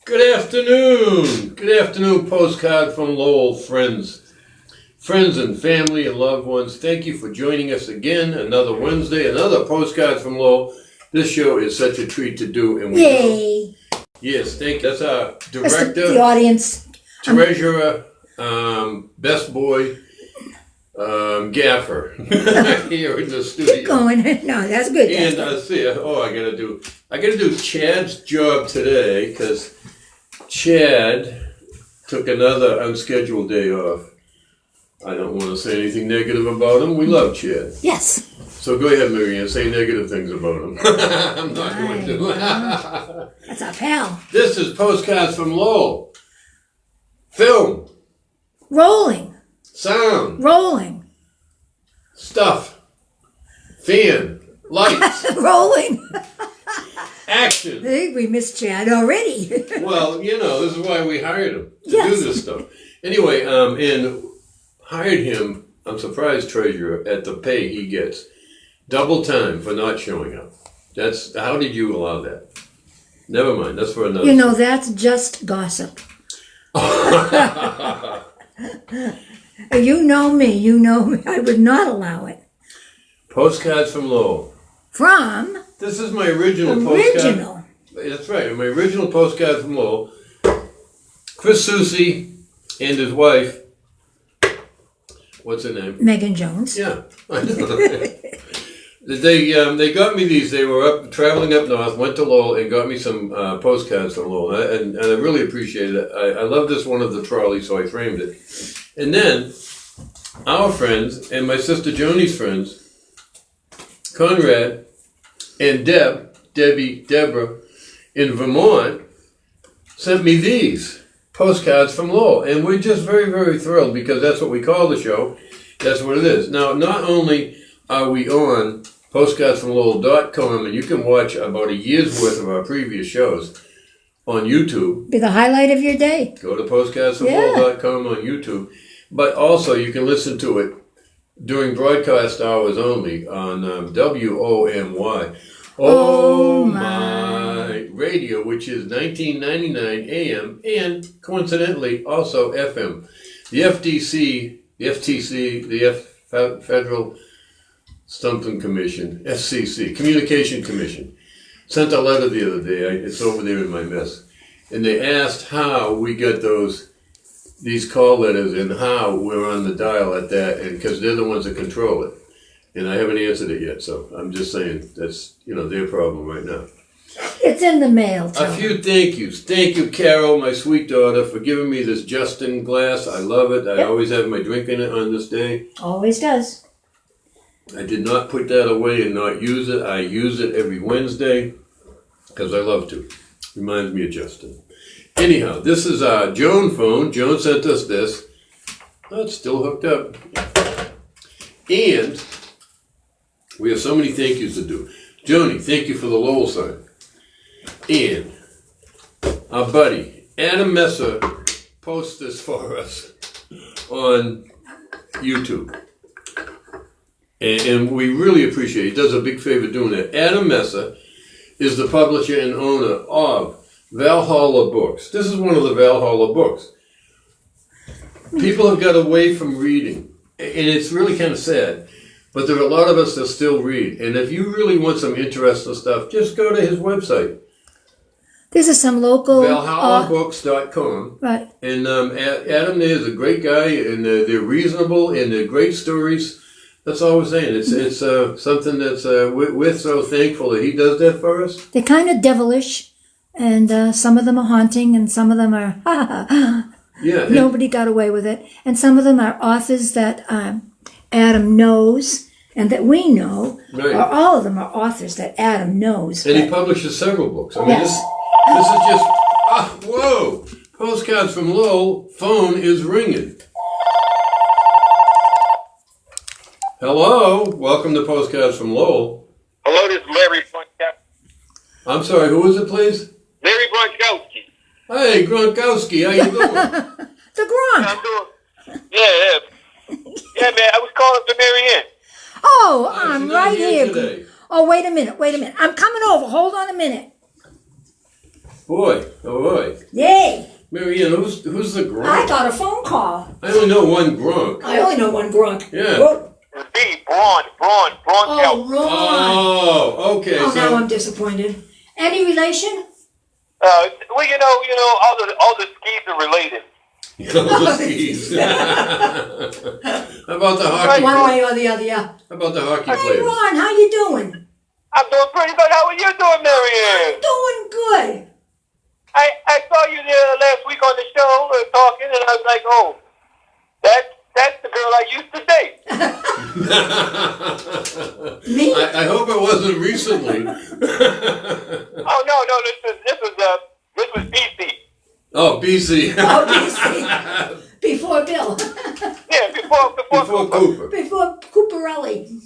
Good afternoon. Good afternoon, postcard from Lowell, friends. Friends and family and loved ones, thank you for joining us again. Another Wednesday, another postcard from Lowell. This show is such a treat to do. And Yay. Yes, thank you. That's our That's director, the audience. treasurer, best boy, gaffer here in the studio. Keep going. No, that's good. And I gotta do Chad's job today because Chad took another unscheduled day off. I don't want to say anything negative about him. We love Chad. Yes. So go ahead, Marianne, say negative things about him. I'm not going to. That's our pal. This is Postcards from Lowell. Film, Rolling. sound, Rolling. stuff, fan, lights, Rolling. action. Hey, we missed Chad already. Well, this is why we hired him to Yes. do this stuff. Anyway, and hired him, I'm surprised, treasurer, at the pay he gets. Double time for not showing up. How did you allow that? Never mind, that's for another. That's just gossip. You know me. I would not allow it. Postcards from Lowell. From This is my original postcard. That's right, my original postcard from Lowell. Chris Soucy and his wife, what's her name? Megan Jones. Yeah, I know. They got me these. They were traveling up north, went to Lowell, and got me some postcards from Lowell, and I really appreciated it. I love this one of the trolley, so I framed it. And then our friends and my sister Joni's friends, Conrad and Deborah in Vermont, sent me these postcards from Lowell, and we're just very, very thrilled because that's what we call the show. That's what it is. Now, not only are we on postcardsfromlowell.com, and you can watch about a year's worth of our previous shows on YouTube. Be the highlight of your day. Go to postcardsfromlowell.com on YouTube. But also, you can listen to it during broadcast hours only on WOMY. Oh my radio, which is 1999 AM and coincidentally also FM. The FTC, the Federal Something Commission, FCC, Communication Commission, sent a letter the other day. It's over there in my mess, and they asked how we get these call letters and how we're on the dial at that, and because they're the ones that control it. And I haven't answered it yet, so I'm just saying that's their problem right now. It's in the mail, Tom. A few thank yous. Thank you, Carol, my sweet daughter, for giving me this Justin glass. I love it. I always have my drink in it on this day. Always does. I did not put that away and not use it. I use it every Wednesday because I love to. Reminds me of Justin. Anyhow, this is our Joan phone. Joan sent us this. Oh, it's still hooked up. And we have so many thank yous to do. Joni, thank you for the Lowell sign. And our buddy, Adam Messer, posts this for us on YouTube. And we really appreciate it. He does a big favor doing that. Adam Messer is the publisher and owner of Valhalla Books. This is one of the Valhalla books. People have got away from reading, and it's really kind of sad. But there are a lot of us that still read. And if you really want some interesting stuff, just go to his website. This is some local... ValhallaBooks.com. Right. And Adam there is a great guy, and they're reasonable, and they're great stories. That's all we're saying. It's something that's... we're so thankful that he does that for us. They're kind of devilish, and some of them are haunting, and some of them are... Yeah. Nobody got away with it. And some of them are authors that... Adam knows and that we know, right. Or all of them are authors that Adam knows. And he publishes several books. I mean, this is just, whoa, Postcards from Lowell, phone is ringing. Hello, welcome to Postcards from Lowell. Hello, this is Larry Gronkowski. I'm sorry, who is it, please? Larry Gronkowski. Hey, Gronkowski, how you doing? The Gronk. I'm doing, yeah. Yeah, man, I was calling for Marianne. Oh, she's I'm not right here. today. Oh, wait a minute. I'm coming over. Hold on a minute. Boy, oh boy. Yay! Marianne, who's the Gronk? I got a phone call. I only know one Gronk. I only know one Gronk. Yeah. Whoa. B. Braun. Oh, Ron. Oh, okay. Oh, So now I'm disappointed. Any relation? Well, all the skis are related. the skis. How about the hockey? One way or the other, yeah. How about the hockey Hey, players? Ron, how you doing? I'm doing pretty good. How are you doing, Marianne? Doing good. I saw you there last week on the show talking, and I was like, oh, that's the girl I used to date. Me? I hope it wasn't recently. Oh no, this was BC. Oh, BC. Oh, BC. Before Bill. Yeah, before Cooper. Before Cooperelli.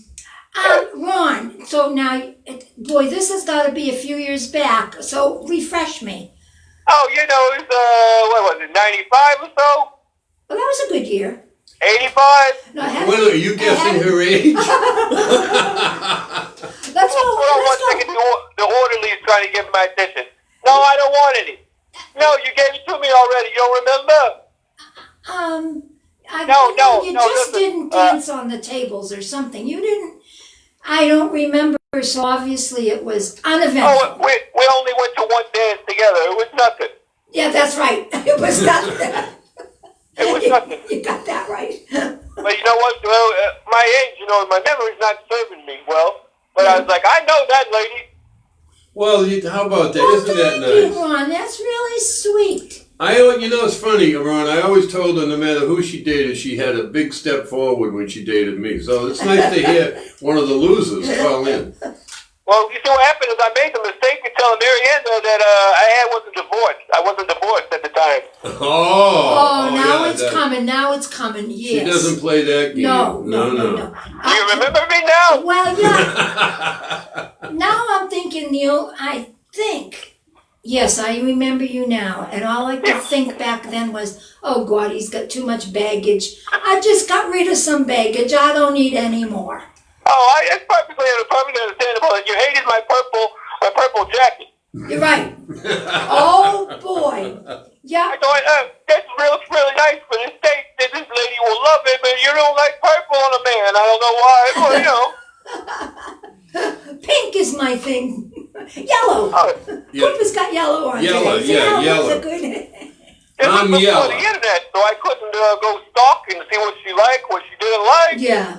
Ron, so now, boy, this has got to be a few years back, so refresh me. Oh, it's what was it, 95 or so? Well, that was a good year. 85. No, it had Wait, to be- are you it guessing had- her age? Let's Hold on go. one second. The orderly is trying to get my attention. No, I don't want any. No, you gave it to me already. You don't remember? You No, just listen, didn't dance on the tables or something. You didn't. I don't remember, so obviously it was uneventful. Oh, we only went to one dance together. It was nothing. Yeah, that's right. It was nothing. It was nothing. You got that right. But you know what? Well, my age, my memory's not serving me well. But I was like, I know that lady. Well, how about that? Well, Isn't that thank you, nice? Ron. That's really sweet. It's funny, Ron. I always told her no matter who she dated, she had a big step forward when she dated me. So it's nice to hear one of the losers call in. Well, you see what happened is I made the mistake of telling Marianne that I wasn't divorced. I wasn't divorced at the time. Oh, now yeah, it's coming. Now it's coming. Yes. She doesn't play that game. No. Do you remember me now? Well, yeah. Now I'm thinking, I think. Yes, I remember you now. And all I could think back then was, oh, God, he's got too much baggage. I just got rid of some baggage. I don't need any more. Oh, it's perfectly understandable. And you hated my purple jacket. You're right. Oh, boy. Yeah. I thought, that's really nice for this date. That this lady will love it, but you don't like purple on a man. I don't know why, but Pink is my thing. Yellow. Cooper's got yellow on Yellow, today. yeah, yellow. That's a good. It was I'm before yellow. the internet, so I couldn't go stalk and see what she liked, what she didn't like. Yeah.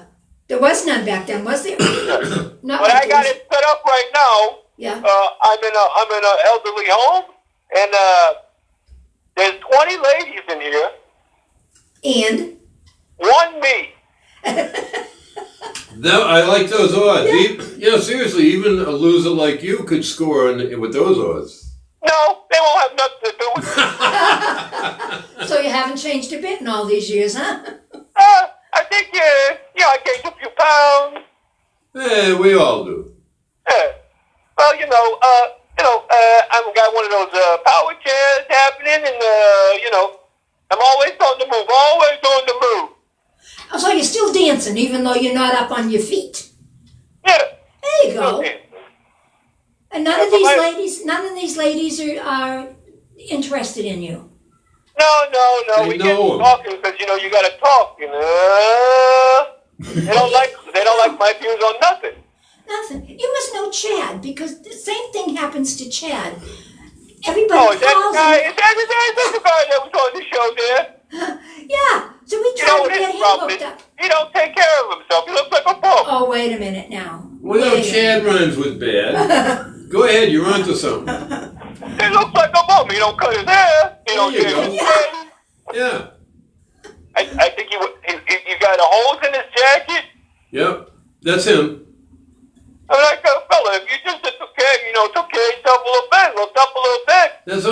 There was none back then, was there? Not But like I got this. it set up right now. Yeah. I'm in an elderly home, and there's 20 ladies in here. And? One me. I like those odds. Seriously, even a loser like you could score with those odds. No, they won't have nothing to do with it. So you haven't changed a bit in all these years, huh? I think, I gained a few pounds. We all do. Yeah. Well, I've got one of those power chairs happening, and, I'm always on the move, always on the move. Oh, so you're still dancing, even though you're not up on your feet. Yeah. There you go. Okay. And none of these ladies are interested in you. No. They We get know 'em. talking because, you got to talk, They don't like my views on nothing. Nothing. You must know Chad, because the same thing happens to Chad. Everybody Oh, is that the calls guy? him. Is that the guy that was on the show there? Yeah. So we You know try to what get his him problem hooked is? up. He don't take care of himself. He looks like a bum. Oh, wait a minute now. Well, no, Wait a Chad rhymes with bad. Go ahead, you're onto something. He looks like a bum. He don't cut his hair. He don't There you shave go. his head. Yeah. I think he got a holes in his jacket. Yep. That's him. I mean, like a fella, if you just took care of yourself a little bit, looked up a little bit. That's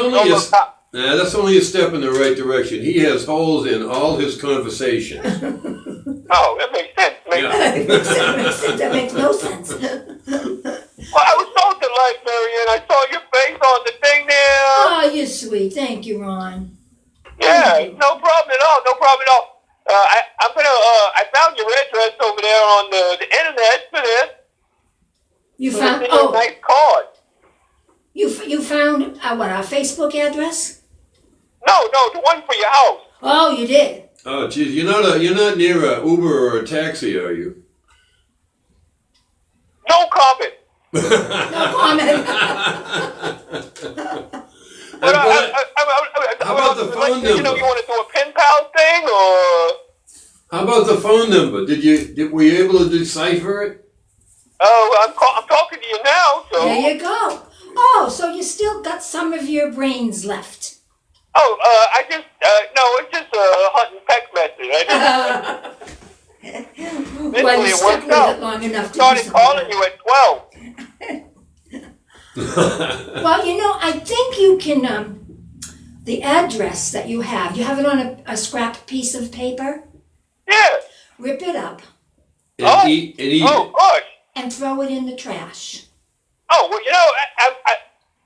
only a step in the right direction. He has holes in all his conversation. Oh, that makes sense. Makes sense. That makes no sense. Well, I was so delighted, Marianne. I saw your face on the thing there. Oh, you're sweet. Thank you, Ron. Yeah, Thank you. no problem at all. No problem at all. I found your address over there on the internet for this. You So found? it's a nice card. You found our Facebook address? No, the one for your house. Oh, you did. Oh, geez, you're not near a Uber or a taxi, are you? No comment. No comment. But How about the phone you number? want to do a pen pal thing, or? How about the phone number? Were you able to decipher it? Oh, I'm talking to you now, so. There you go. Oh, so you still got some of your brains left. Oh, I just, no, it's just a hunt and peck method. Well, you stuck with it long enough to Started calling you at 12. Well, I think you can, the address that you have it on a scrap piece of paper? Yeah. Rip it up And eat it. Gosh. and throw it in the trash. Oh, well,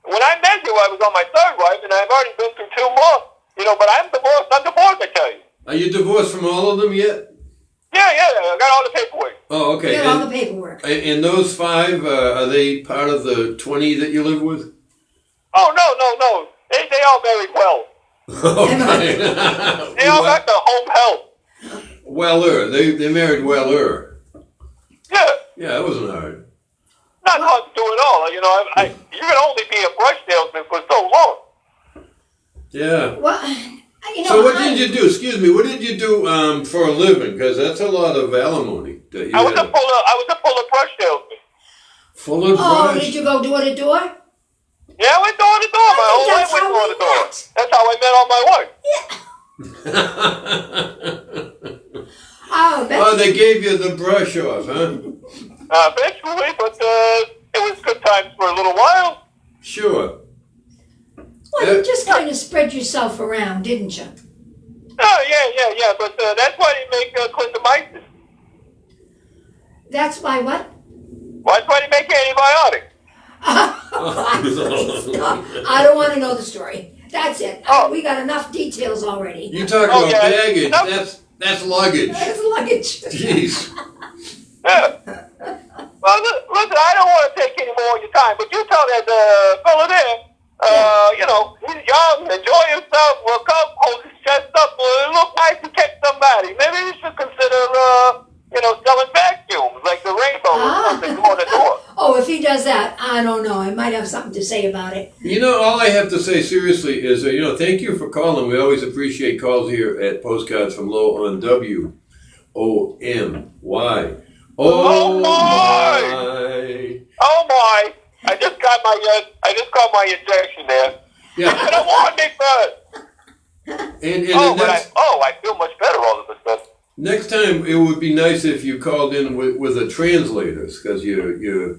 when I met you, I was on my third wife, and I've already been through 2 more. But I'm divorced, I tell you. Are you divorced from all of them yet? Yeah, I got all the paperwork. Oh, okay. Get all the paperwork. And those 5, are they part of the 20 that you live with? Oh, no. They all married well. Okay. They all got the home help. Weller. They married Weller. Yeah. Yeah, that wasn't hard. Not hard to do at all. You can only be a brush salesman for so long. Yeah. Well, So what did you do? Excuse me. What did you do for a living? Because that's a lot of alimony that you I was had. a full of brush salesman. Full of Oh, brush? did you go door to door? Yeah, I went door to door. My whole life went door to door. That's how I met all my wife. Oh, Oh, they gave you the brush off, huh? Eventually, but it was good times for a little while. Sure. Well, you just kind of spread yourself around, didn't you? Oh, yeah, but that's why they make clindamycin. That's why what? Well, that's why they make antibiotics. I don't want to know the story. That's it. We got enough details already. You talk about yeah. baggage. No. That's luggage. That's luggage. Jeez. Yeah. Well, listen, I don't want to take any more of your time, but you tell that fella there, he's young, enjoy himself, will come, hold his chest up, it look nice to catch somebody. Maybe you should consider, selling vacuums, like the rainbow or something going to door. Oh, if he does that, I don't know. I might have something to say about it. All I have to say seriously is, thank you for calling. We always appreciate calls here at Postcards from Low on WOMY. Oh, my! Oh, my! I just got my injection there. Yeah. I don't want Nick Bird. I feel much better all of a sudden. Next time, it would be nice if you called in with a translator, because your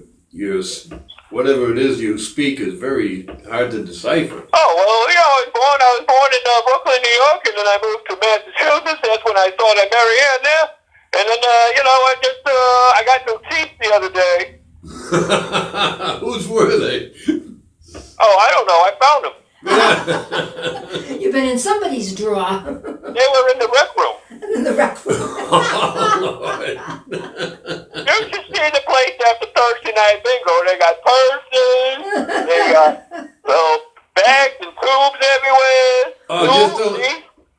whatever it is you speak is very hard to decipher. Oh, well, I was born in Brooklyn, New York, and then I moved to Massachusetts. That's when I saw that Mary Ann there. And then, I got some teeth the other day. Whose were they? Oh, I don't know. I found them. You've been in somebody's drawer. They were in the rec room. In the rec room. You should see the place after Thursday night bingo. They got purses. They got bags and tubes everywhere.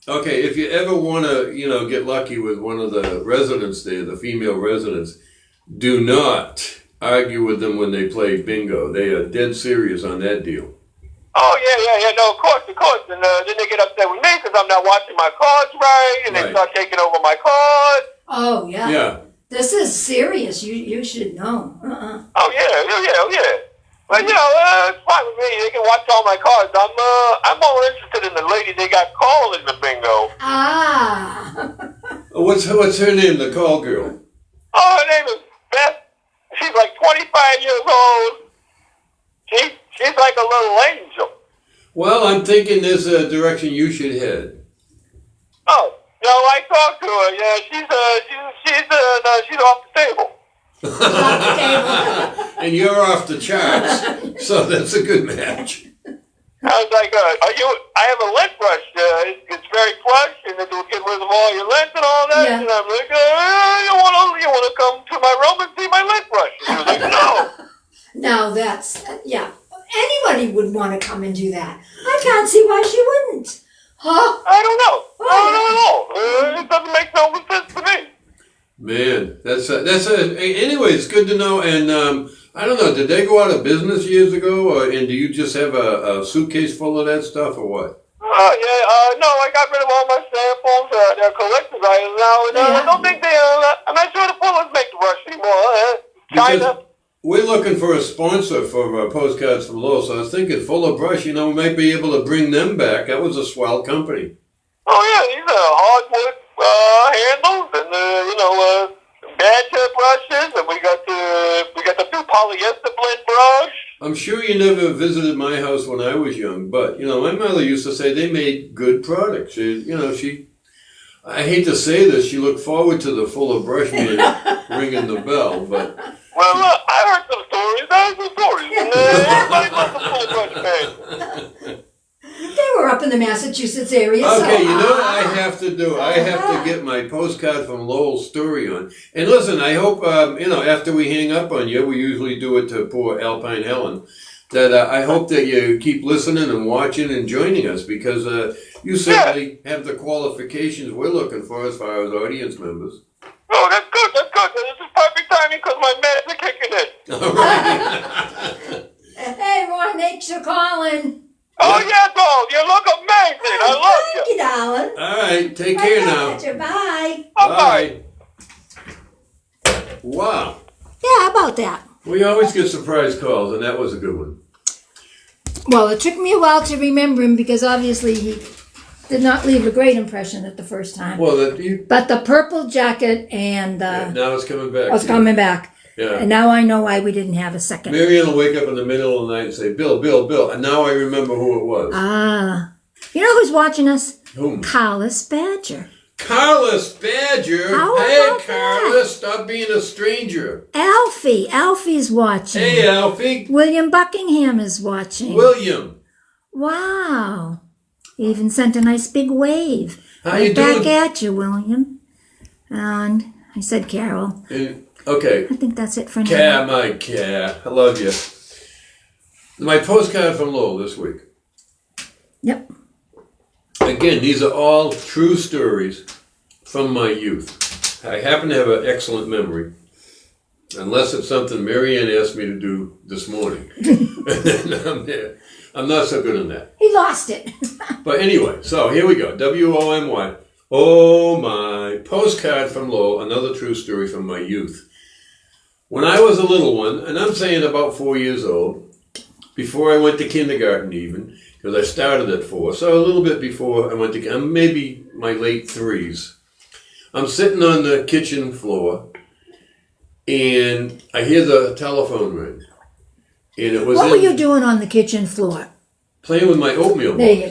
Okay, if you ever want to, get lucky with one of the residents there, the female residents, do not argue with them when they play bingo. They are dead serious on that deal. Oh, yeah. No, of course. And then they get upset with me because I'm not watching my cards right, and they start taking over my cards. Oh, yeah. Yeah. This is serious. You should know. Oh, yeah. But, it's fine with me. They can watch all my cards. I'm more interested in the lady they got calling the bingo. Ah. What's her name, the call girl? Oh, her name is Beth. She's like 25 years old. She's like a little angel. Well, I'm thinking there's a direction you should head. Oh, I talked to her. Yeah, she's off the table. And you're off the charts, so that's a good match. I was like, I have a lint brush. It's very plush, and it will get rid of all your lint and all that. Yeah. And I'm like, you want to come to my room and see my lint brush? And she was like, no. Now that's, yeah. anybody would want to come and do that. I can't see why she wouldn't. Huh? I don't know. Oh, I don't know at all. It doesn't make no sense to me. Man, anyway, it's good to know. And I don't know, did they go out of business years ago, and do you just have a suitcase full of that stuff, or what? No, I got rid of all my samples. They're collector's items now, and I don't think I'm not sure the Pullers make the brush anymore. China. We're looking for a sponsor for Postcards from Lowell, so I was thinking Fuller Brush, we might be able to bring them back. That was a swell company. Oh yeah, these are hardwood handles, and badger brushes, and we got the new polyester blend brush. I'm sure you never visited my house when I was young, but my mother used to say they made good products. I hate to say this, she looked forward to the Fuller Brush man ringing the bell, but. Well, I heard some stories. I heard some stories, and everybody loves the Fuller Brush man. They were up in the Massachusetts area. Okay, you know what I have to do? I have to get my Postcard from Lowell story on. And listen, I hope, after we hang up on you, we usually do it to poor Alpine Helen, that I hope that you keep listening and watching and joining us, because you certainly have the qualifications we're looking for as far as audience members. Oh, that's good. This is perfect timing because my meds are kicking in. All right. Hey, Ron, thanks for calling. Oh, yeah, doll. You look amazing. I love Thank you, darling. All right, take care now. Bye. Bye. Wow. Yeah, how about that? We always get surprise calls, and that was a good one. Well, it took me a while to remember him because obviously he did not leave a great impression at the first time. Well, but the purple jacket and now it's coming back. it's coming back. Yeah. And now I know why we didn't have a second. Marianne will wake up in the middle of the night and say, Bill, Bill, Bill. And now I remember who it was. Ah. You know who's watching us? Whom? Carlos Badger. Carlos Badger? How Hey, about Carlos, stop being a stranger. Alfie. Alfie's watching. Hey, Alfie. William Buckingham is watching. William. Wow. He even sent a nice big wave. How you back doing? at you, William. And I said Carol. Okay. I think that's it for now. Cat, my cat. I love you. My postcard from Lowell this week. Yep. Again, these are all true stories from my youth. I happen to have an excellent memory. Unless it's something Marianne asked me to do this morning. And then I'm not so good on that. He lost it. But anyway, so here we go. WOMY. Oh my. Postcard from Lowell, another true story from my youth. When I was a little one, and I'm saying about 4 years old, before I went to kindergarten even, because I started at 4, so a little bit before I went to maybe my late 3s. I'm sitting on the kitchen floor, and I hear the telephone ring. And it was What were you doing on the kitchen floor? Playing with my oatmeal There box.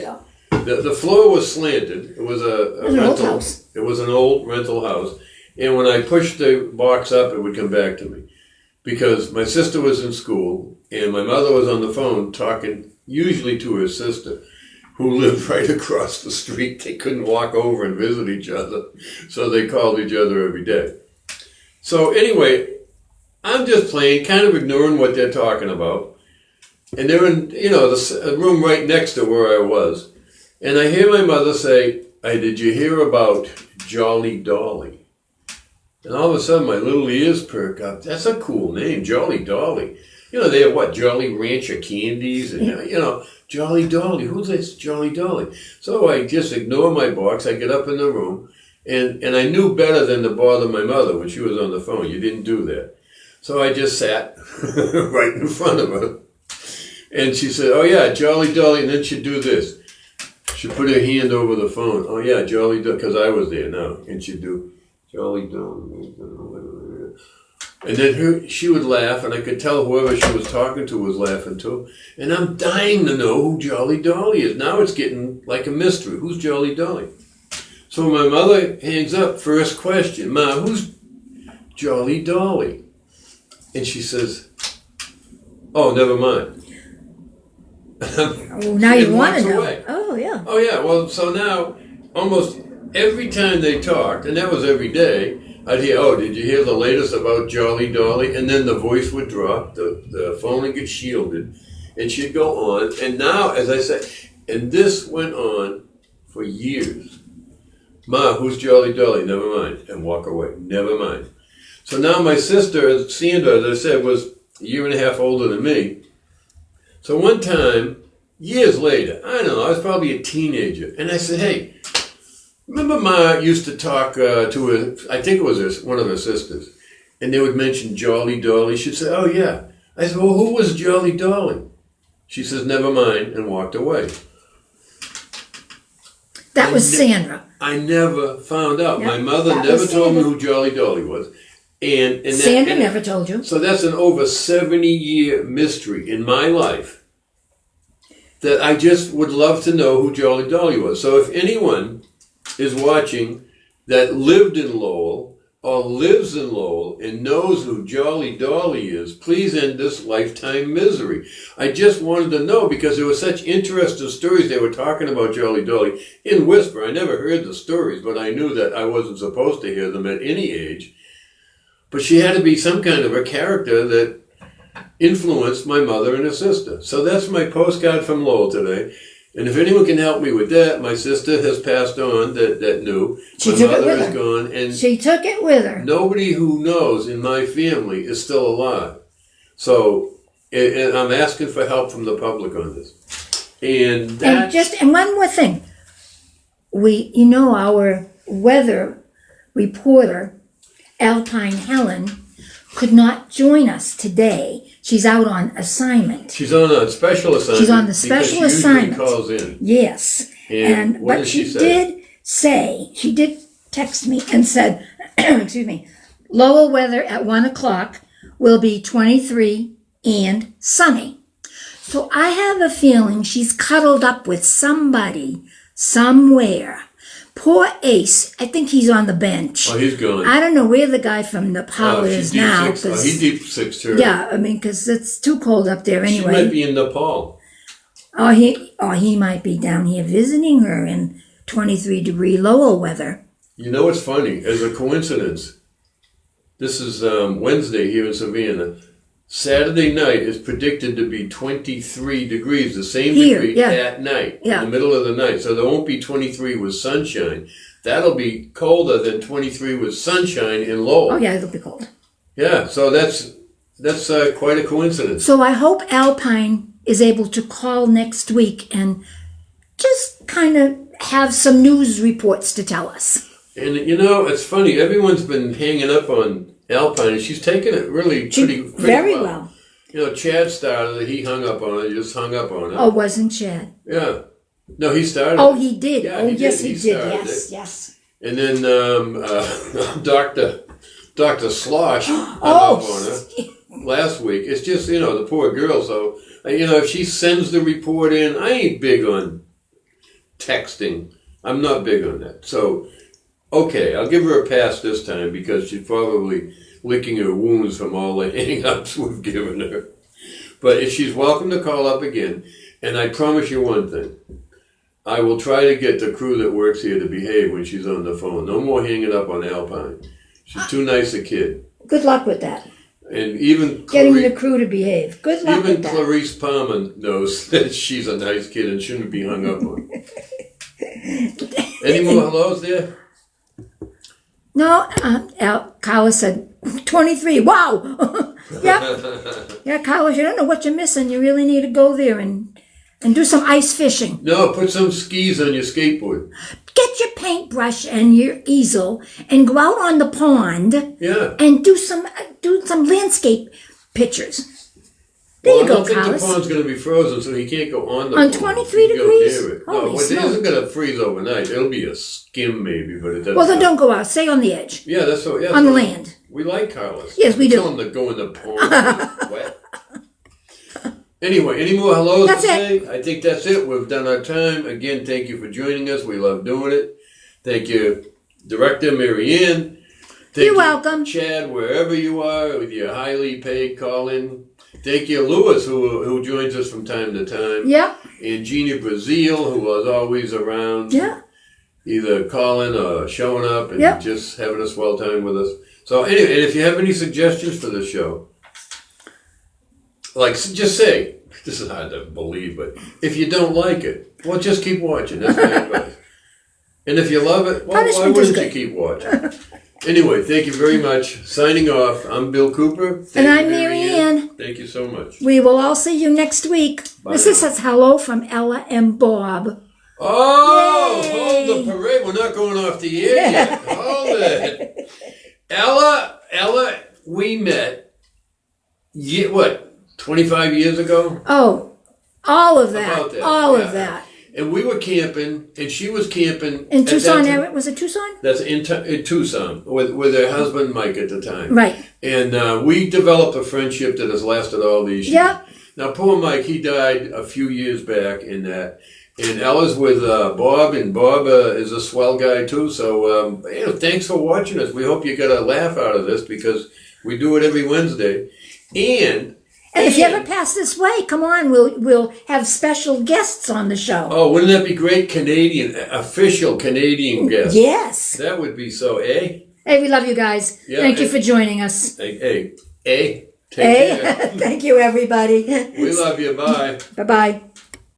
you go. The floor was slanted. It was a an old rental house. It was an old rental house. And when I pushed the box up, it would come back to me. Because my sister was in school, and my mother was on the phone talking usually to her sister, who lived right across the street. They couldn't walk over and visit each other, so they called each other every day. So anyway, I'm just playing, kind of ignoring what they're talking about. And they're in, the room right next to where I was. And I hear my mother say, "Hey, did you hear about Jolly Dolly?" And all of a sudden, my little ears perk up. That's a cool name, Jolly Dolly. They have what, Jolly Rancher candies? And, Jolly Dolly. Who's this Jolly Dolly? So I just ignore my box. I get up in the room. And I knew better than to bother my mother when she was on the phone. You didn't do that. So I just sat right in front of her. And she said, "Oh, yeah, Jolly Dolly." And then she'd do this. She'd put her hand over the phone. "Oh, yeah, Jolly Dolly," because I was there now. And she'd do, "Jolly Dolly." And then she would laugh, and I could tell whoever she was talking to was laughing too. And I'm dying to know who Jolly Dolly is. Now it's getting like a mystery. Who's Jolly Dolly? So my mother hangs up. First question, "Ma, who's Jolly Dolly?" And she says, "Oh, never mind." Oh, now you want to know. Away. Oh, yeah. Oh, yeah. Well, so now almost every time they talked, and that was every day, I'd hear, "Oh, did you hear the latest about Jolly Dolly?" And then the voice would drop, the phone would get shielded, and she'd go on. And now, as I said, and this went on for years. Ma, who's Jolly Dolly? Never mind. And walk away. Never mind. So now my sister, Sandra, as I said, was a year and a half older than me. So one time, years later, I don't know, I was probably a teenager, and I said, hey, remember Ma used to talk to her, I think it was one of her sisters, and they would mention Jolly Dolly. She'd say, oh yeah. I said, well, who was Jolly Dolly? She says, never mind, and walked away. That was Sandra. I never found out. Yep, My mother that never was told me Sandra. who Jolly Dolly was. And Sandra never told you. So that's an over 70-year mystery in my life that I just would love to know who Jolly Dolly was. So if anyone is watching that lived in Lowell or lives in Lowell and knows who Jolly Dolly is, please end this lifetime misery. I just wanted to know because there were such interesting stories they were talking about Jolly Dolly in whisper. I never heard the stories, but I knew that I wasn't supposed to hear them at any age. But she had to be some kind of a character that influenced my mother and her sister. So that's my postcard from Lowell today. And if anyone can help me with that, my sister has passed on that knew. She my took it mother with is her. gone. And She took it with her. nobody who knows in my family is still alive. So, and I'm asking for help from the public on this. And that... And one more thing. Our weather reporter, Alpine Helen, could not join us today. She's out on assignment. She's on a special assignment. She's on the special because she assignment. usually calls in. Yes. And what but did she she say? did say, she did text me and said, excuse me, Lowell weather at 1 o'clock will be 23 and sunny. So I have a feeling she's cuddled up with somebody somewhere. Poor Ace, I think he's on the bench. Oh, he's gone. I don't know where the guy from Nepal is now. He's deep six too. Yeah, I mean, because it's too cold up there She anyway. might be in Nepal. He might be down here visiting her in 23-degree Lowell weather. You know what's funny? As a coincidence, this is Wednesday here in Savannah. Saturday night is predicted to be 23 degrees, the same degree at night, in the middle of the night. So there won't be 23 with sunshine. That'll be colder than 23 with sunshine in Lowell. Oh yeah, it'll be cold. Yeah, so that's quite a coincidence. So I hope Alpine is able to call next week and just kind of have some news reports to tell us. And it's funny, everyone's been hanging up on Alpine, and she's taken it really pretty very well. Chad started it, he hung up on it, just hung up on it. Oh, wasn't Chad? Yeah. No, he started Oh, it. he did. Yeah, oh, he yes, did. he He did. started Yes, it. yes. And then Dr. Slosh hung up on her last week. It's just, the poor girl. So, if she sends the report in, I ain't big on texting. I'm not big on that. So, okay, I'll give her a pass this time because she's probably licking her wounds from all the hang-ups we've given her. But if she's welcome to call up again, and I promise you one thing, I will try to get the crew that works here to behave when she's on the phone. No more hanging up on Alpine. She's too nice a kid. Good luck with that. And even Getting the crew to behave. Good luck with that. Clarice Palmer knows that she's a nice kid and shouldn't be hung up on. Any more hellos there? No, Carla said 23. Wow. Yeah, Carla, you don't know what you're missing. You really need to go there and do some ice fishing. No, put some skis on your skateboard. Get your paintbrush and your easel and go out on the pond. Yeah. And do some landscape pictures. There you go, I don't think Carlos. the pond's going to be frozen, so he can't go on the On pond. 23 He can go degrees? near it. Holy No, it smoke. isn't going to freeze overnight. It'll be a skim maybe, but it doesn't. Well, then don't go out. Stay on the edge. Yeah, that's what. Yeah, On the so land. We like Carlos. Yes, we do. Tell him to go in the pond. It's wet. Anyway, any more hellos That's to it. say? I think that's it. We've done our time. Again, thank you for joining us. We love doing it. Thank you, Director Mary Ann. Thank You're you, welcome. Chad, wherever you are with your highly paid call-in. Thank you, Lewis, who joins us from time to time. Yep. And Gina Brazil, who was always around. Yeah. Either calling or showing up and Yep. just having a swell time with us. So anyway, and if you have any suggestions for the show, just say, this is hard to believe, but if you don't like it, well, just keep watching. That's my advice. And if you love it, well, why Punishment is wouldn't you good. keep watching? Anyway, thank you very much. Signing off. I'm Bill Cooper. And I'm Mary Ann. Thank you so much. We will all see you next week. Bye This now. is hello from Ella and Bob. Oh, Yay. hold the parade. We're not going off the air yet. Hold it. Ella, we met, 25 years ago? Oh, all of that. About that, All yeah. of that. And we were camping, and she was camping. In at Tucson, that time. was it Tucson? That's in Tucson, with her husband Mike at the time. Right. And we developed a friendship that has lasted all these years. Yep. Now, poor Mike, he died a few years back in that. And Ella's with Bob, and Bob is a swell guy too. So, thanks for watching us. We hope you got a laugh out of this because we do it every Wednesday. And if you ever pass this way, come on, we'll have special guests on the show. oh, wouldn't that be great? Official Canadian guest. Yes. That would be so, eh? Hey, we love you guys. Yeah, Thank you for joining us. Hey, take Hey, care. thank you, everybody. We love you. Bye. Bye-bye.